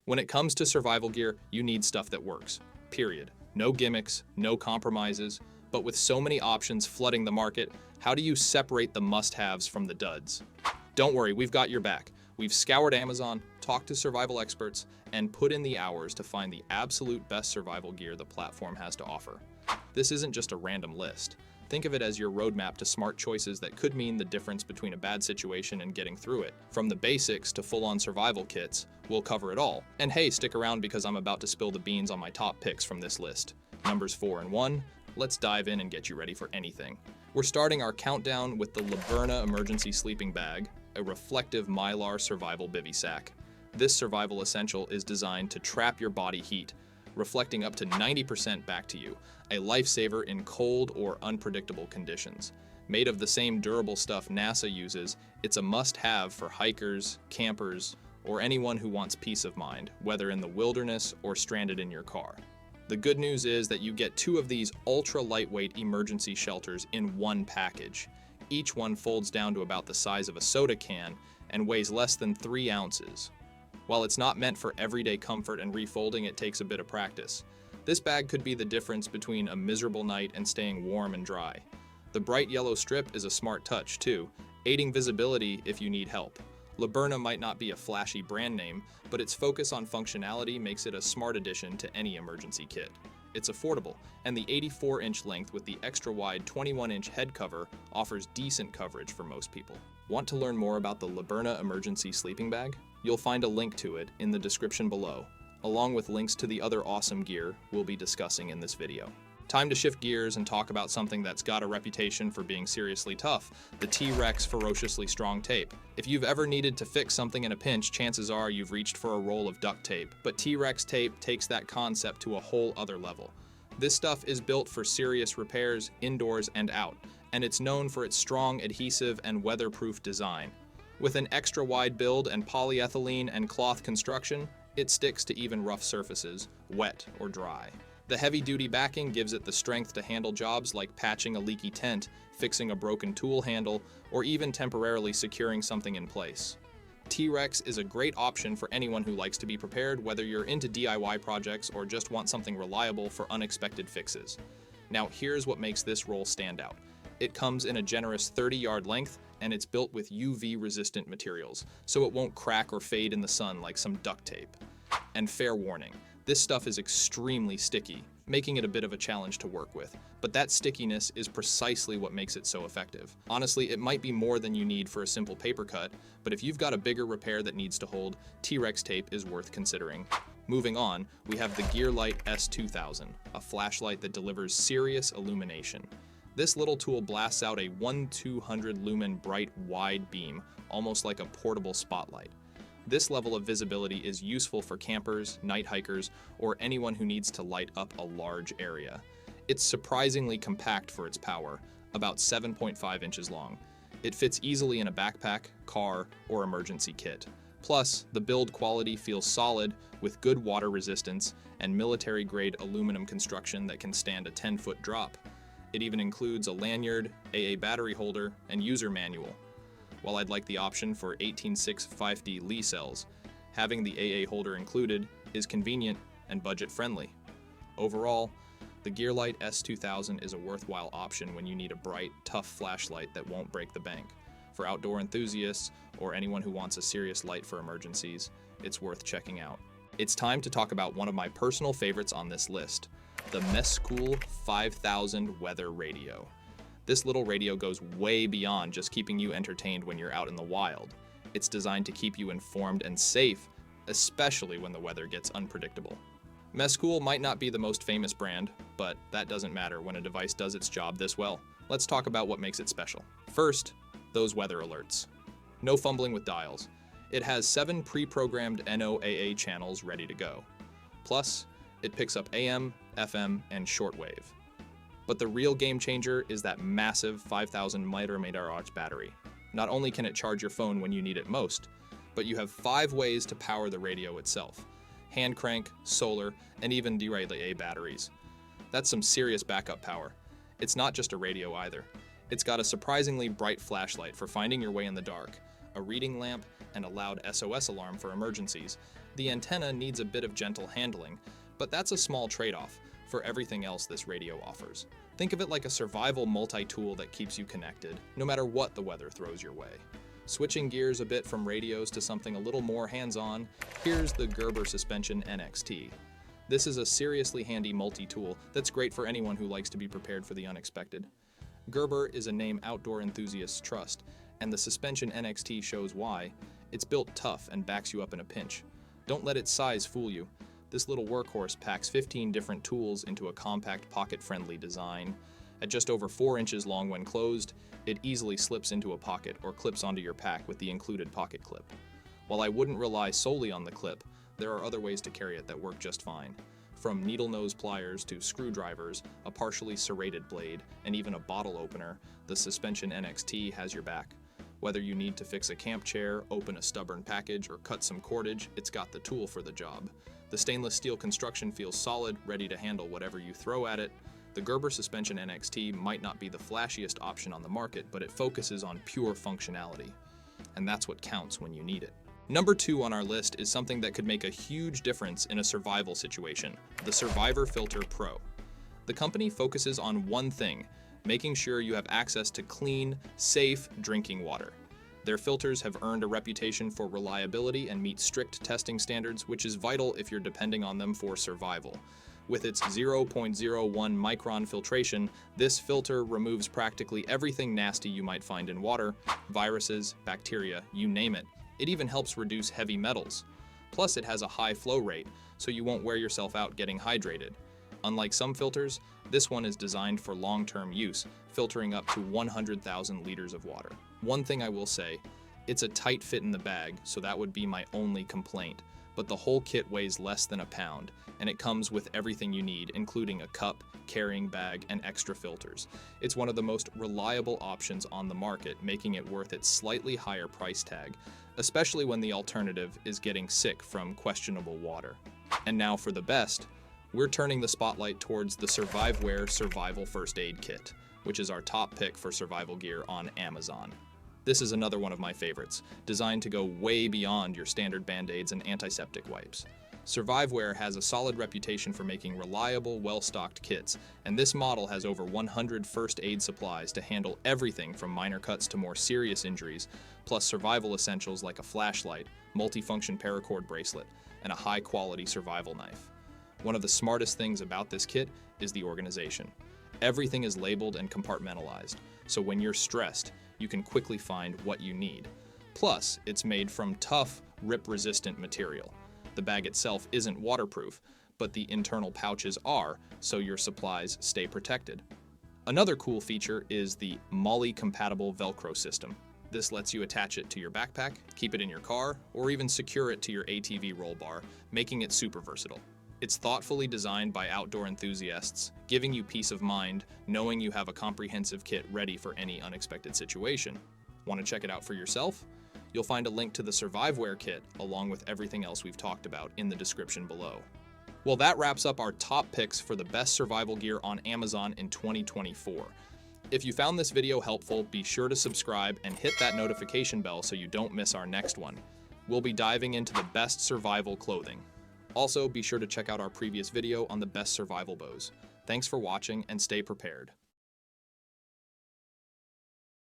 When it comes to survival gear, you need stuff that works. Period. No gimmicks, no compromises. But with so many options flooding the market, how do you separate the must-haves from the duds? Don't worry, we've got your back. We've scoured Amazon, talked to survival experts, and put in the hours to find the absolute best survival gear the platform has to offer. This isn't just a random list. Think of it as your roadmap to smart choices that could mean the difference between a bad situation and getting through it. From the basics to full-on survival kits, we'll cover it all. And hey, stick around because I'm about to spill the beans on my top picks from this list. Numbers 4 and 1, let's dive in and get you ready for anything. We're starting our countdown with the Leberna Emergency Sleeping Bag, a reflective mylar survival bivy sack. This survival essential is designed to trap your body heat, reflecting up to 90% back to you, a lifesaver in cold or unpredictable conditions. Made of the same durable stuff NASA uses, it's a must-have for hikers, campers, or anyone who wants peace of mind, whether in the wilderness or stranded in your car. The good news is that you get 2 of these ultra-lightweight emergency shelters in one package. Each one folds down to about the size of a soda can and weighs less than 3 ounces. While it's not meant for everyday comfort and refolding, it takes a bit of practice. This bag could be the difference between a miserable night and staying warm and dry. The bright yellow strip is a smart touch too, aiding visibility if you need help. Leberna might not be a flashy brand name, but its focus on functionality makes it a smart addition to any emergency kit. It's affordable, and the 84-inch length with the extra-wide 21-inch head cover offers decent coverage for most people. Want to learn more about the Leberna Emergency Sleeping Bag? You'll find a link to it in the description below, along with links to the other awesome gear we'll be discussing in this video. Time to shift gears and talk about something that's got a reputation for being seriously tough, the T-Rex Ferociously Strong Tape. If you've ever needed to fix something in a pinch, chances are you've reached for a roll of duct tape. But T-Rex tape takes that concept to a whole other level. This stuff is built for serious repairs, indoors and out, and it's known for its strong, adhesive, and weatherproof design. With an extra-wide build and polyethylene and cloth construction, it sticks to even rough surfaces, wet or dry. The heavy-duty backing gives it the strength to handle jobs like patching a leaky tent, fixing a broken tool handle, or even temporarily securing something in place. T-Rex is a great option for anyone who likes to be prepared, whether you're into DIY projects or just want something reliable for unexpected fixes. Now here's what makes this roll stand out. It comes in a generous 30-yard length, and it's built with UV-resistant materials, so it won't crack or fade in the sun like some duct tape. And fair warning, this stuff is extremely sticky, making it a bit of a challenge to work with, but that stickiness is precisely what makes it so effective. Honestly, it might be more than you need for a simple paper cut, but if you've got a bigger repair that needs to hold, T-Rex tape is worth considering. Moving on, we have the GearLight S2000, a flashlight that delivers serious illumination. This little tool blasts out a 1/200 lumen bright wide beam, almost like a portable spotlight. This level of visibility is useful for campers, night hikers, or anyone who needs to light up a large area. It's surprisingly compact for its power, about 7.5 inches long. It fits easily in a backpack, car, or emergency kit. Plus, the build quality feels solid with good water resistance and military-grade aluminum construction that can stand a 10-foot drop. It even includes a lanyard, AA battery holder, and user manual. While I'd like the option for 18.6 5D Li cells, having the AA holder included is convenient and budget-friendly. Overall, the GearLight S2000 is a worthwhile option when you need a bright, tough flashlight that won't break the bank. For outdoor enthusiasts or anyone who wants a serious light for emergencies, it's worth checking out. It's time to talk about one of my personal favorites on this list, the Mesqool 5000 Weather Radio. This little radio goes way beyond just keeping you entertained when you're out in the wild. It's designed to keep you informed and safe, especially when the weather gets unpredictable. Mesqool might not be the most famous brand, but that doesn't matter when a device does its job this well. Let's talk about what makes it special. First, those weather alerts. No fumbling with dials. It has 7 pre-programmed NOAA channels ready to go. Plus, it picks up AM, FM, and shortwave. But the real game changer is that massive 5000 mAh battery. Not only can it charge your phone when you need it most, but you have 5 ways to power the radio itself. Hand crank, solar, and even DeRay batteries. That's some serious backup power. It's not just a radio either. It's got a surprisingly bright flashlight for finding your way in the dark, a reading lamp, and a loud SOS alarm for emergencies, The antenna needs a bit of gentle handling, but that's a small trade-off for everything else this radio offers. Think of it like a survival multi-tool that keeps you connected, no matter what the weather throws your way. Switching gears a bit from radios to something a little more hands-on, here's the Gerber Suspension-NXT. This is a seriously handy multi-tool that's great for anyone who likes to be prepared for the unexpected. Gerber is a name outdoor enthusiasts trust, and the Suspension-NXT shows why. It's built tough and backs you up in a pinch. Don't let its size fool you. This little workhorse packs 15 different tools into a compact, pocket-friendly design. At just over 4 inches long when closed, it easily slips into a pocket or clips onto your pack with the included pocket clip. While I wouldn't rely solely on the clip, there are other ways to carry it that work just fine. From needle nose pliers to screwdrivers, a partially serrated blade, and even a bottle opener, the Suspension-NXT has your back. Whether you need to fix a camp chair, open a stubborn package, or cut some cordage, it's got the tool for the job. The stainless steel construction feels solid, ready to handle whatever you throw at it. The Gerber Suspension-NXT might not be the flashiest option on the market, but it focuses on pure functionality. And that's what counts when you need it. Number 2 on our list is something that could make a huge difference in a survival situation, the Survivor Filter Pro. The company focuses on one thing, making sure you have access to clean, safe drinking water. Their filters have earned a reputation for reliability and meet strict testing standards, which is vital if you're depending on them for survival. With its 0.01 micron filtration, this filter removes practically everything nasty you might find in water, viruses, bacteria, you name it. It even helps reduce heavy metals. Plus, it has a high flow rate, so you won't wear yourself out getting hydrated. Unlike some filters, this one is designed for long-term use, filtering up to 100,000 liters of water. One thing I will say, it's a tight fit in the bag, so that would be my only complaint. But the whole kit weighs less than a pound, and it comes with everything you need, including a cup, carrying bag, and extra filters. It's one of the most reliable options on the market, making it worth its slightly higher price tag, especially when the alternative is getting sick from questionable water. And now for the best, we're turning the spotlight towards the Surviveware Survival First Aid Kit, which is our top pick for survival gear on Amazon. This is another one of my favorites, designed to go way beyond your standard band-aids and antiseptic wipes. Surviveware has a solid reputation for making reliable, well-stocked kits, and this model has over 100 first aid supplies to handle everything from minor cuts to more serious injuries, plus survival essentials like a flashlight, multifunction paracord bracelet, and a high-quality survival knife. One of the smartest things about this kit is the organization. Everything is labeled and compartmentalized, so when you're stressed, you can quickly find what you need. Plus, it's made from tough, rip-resistant material. The bag itself isn't waterproof, but the internal pouches are, so your supplies stay protected. Another cool feature is the MOLLE-compatible Velcro system. This lets you attach it to your backpack, keep it in your car, or even secure it to your ATV roll bar, making it super versatile. It's thoughtfully designed by outdoor enthusiasts, giving you peace of mind, knowing you have a comprehensive kit ready for any unexpected situation. Want to check it out for yourself? You'll find a link to the Surviveware kit, along with everything else we've talked about, in the description below. Well, that wraps up our top picks for the best survival gear on Amazon in 2024. If you found this video helpful, be sure to subscribe and hit that notification bell so you don't miss our next one. We'll be diving into the best survival clothing. Also, be sure to check out our previous video on the best survival bows. Thanks for watching and stay prepared.